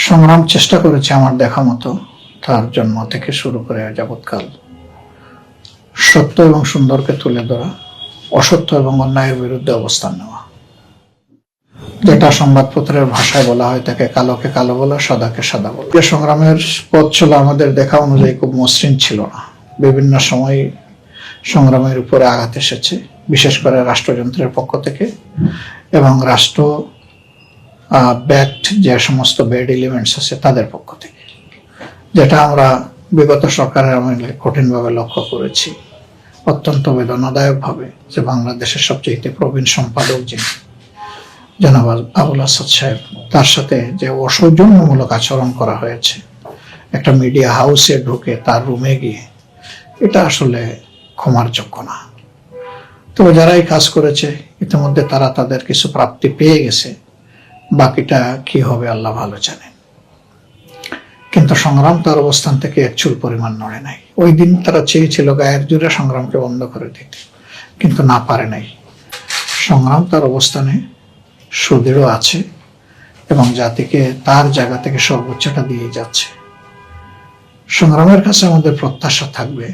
সংগ্রাম চেষ্টা করেছে আমার দেখা মতো তার জন্ম থেকে শুরু করে যাবৎকাল সত্য এবং সুন্দরকে তুলে ধরা, অসত্য এবং অন্যায়ের বিরুদ্ধে অবস্থান নেওয়া। যেটা সংবাদপত্রের ভাষায় বলা হয় তাকে কালোকে কালো বলা, সাদাকে সাদা বলা। যে সংগ্রামের পথ ছিল আমাদের দেখা অনুযায়ী খুব মসৃণ ছিল না। বিভিন্ন সময় সংগ্রামের উপরে আঘাত এসেছে, বিশেষ করে রাষ্ট্রযন্ত্রের পক্ষ থেকে এবং রাষ্ট্র ব্যাক্ট যে সমস্ত ব্যাড এলিমেন্টস আছে তাদের পক্ষ থেকে, যেটা আমরা বিগত সরকারের আমলে কঠিনভাবে লক্ষ্য করেছি, অত্যন্ত বেদনাদায়ক ভাবে। যে বাংলাদেশের সবচেয়ে প্রবীণ সম্পাদক যিনি জনাব আবুল আসাদ সাহেব, তার সাথে যে অসৌজন্যমূলক আচরণ করা হয়েছে একটা মিডিয়া হাউসে ঢুকে তার রুমে গিয়ে, এটা আসলে ক্ষমার যোগ্য না। তো যারা এই কাজ করেছে ইতিমধ্যে তারা তাদের কিছু প্রাপ্তি পেয়ে গেছে, বাকিটা কি হবে আল্লাহ ভালো জানেন। কিন্তু সংগ্রাম তার অবস্থান থেকে এক চুল পরিমাণ নড়ে নাই। ওই দিন তারা চেয়েছিল গায়ের জোরে সংগ্রামকে বন্ধ করে দিতে, কিন্তু না পারে নাই। সংগ্রাম তার অবস্থানে সুদৃঢ় আছে এবং জাতিকে তার জায়গা থেকে সর্বোচ্চটা দিয়ে যাচ্ছে। সংগ্রামের কাছে আমাদের প্রত্যাশা থাকবে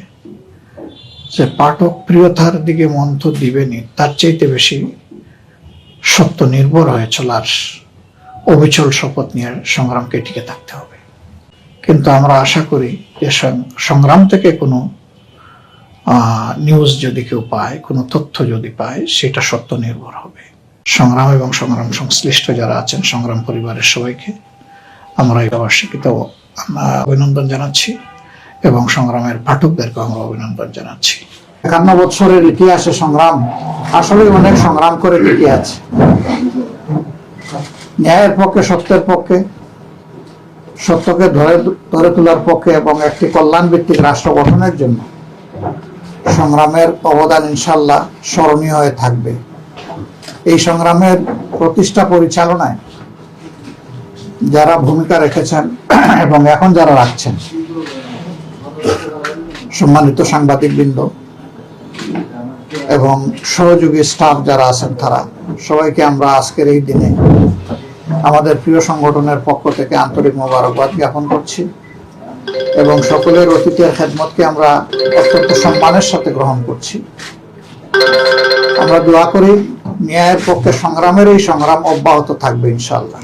যে পাঠক প্রিয়তার দিকে মন তো দিবেনই, তার চাইতে বেশি সত্য নির্ভর হয়ে চলার অবিচল শপথ নিয়ে সংগ্রামকে টিকে থাকতে হবে। কিন্তু আমরা আশা করি যে সংগ্রাম থেকে কোনো নিউজ যদি কেউ পায়, কোনো তথ্য যদি পায়, সেটা সত্য নির্ভর হবে। সংগ্রাম এবং সংগ্রাম সংশ্লিষ্ট যারা আছেন, সংগ্রাম পরিবারের সবাইকে আমরা এই বার্ষিকীতে অভিনন্দন জানাচ্ছি এবং সংগ্রামের পাঠকদেরকে আমরা অভিনন্দন জানাচ্ছি। 51 বছরের ইতিহাসে সংগ্রাম আসলে অনেক সংগ্রাম করে টিকে আছে। ন্যায়ের পক্ষে, সত্যের পক্ষে, সত্যকে ধরে তোলার পক্ষে এবং একটি কল্যাণ ভিত্তিক রাষ্ট্র গঠনের জন্য সংগ্রামের অবদান ইনশাল্লাহ স্মরণীয় হয়ে থাকবে। এই সংগ্রামের প্রতিষ্ঠা পরিচালনায় যারা ভূমিকা রেখেছেন এবং এখন যারা রাখছেন, সম্মানিত সাংবাদিকবৃন্দ এবং সহযোগী স্টাফ যারা আছেন, তারা সবাইকে আমরা আজকের এই দিনে আমাদের প্রিয় সংগঠনের পক্ষ থেকে আন্তরিক মোবারকবাদ জ্ঞাপন করছি এবং সকলের অতিথির খেদমতকে আমরা অত্যন্ত সম্মানের সাথে গ্রহণ করছি। আমরা দোয়া করি ন্যায়ের পক্ষে সংগ্রামের এই সংগ্রাম অব্যাহত থাকবে ইনশাআল্লাহ।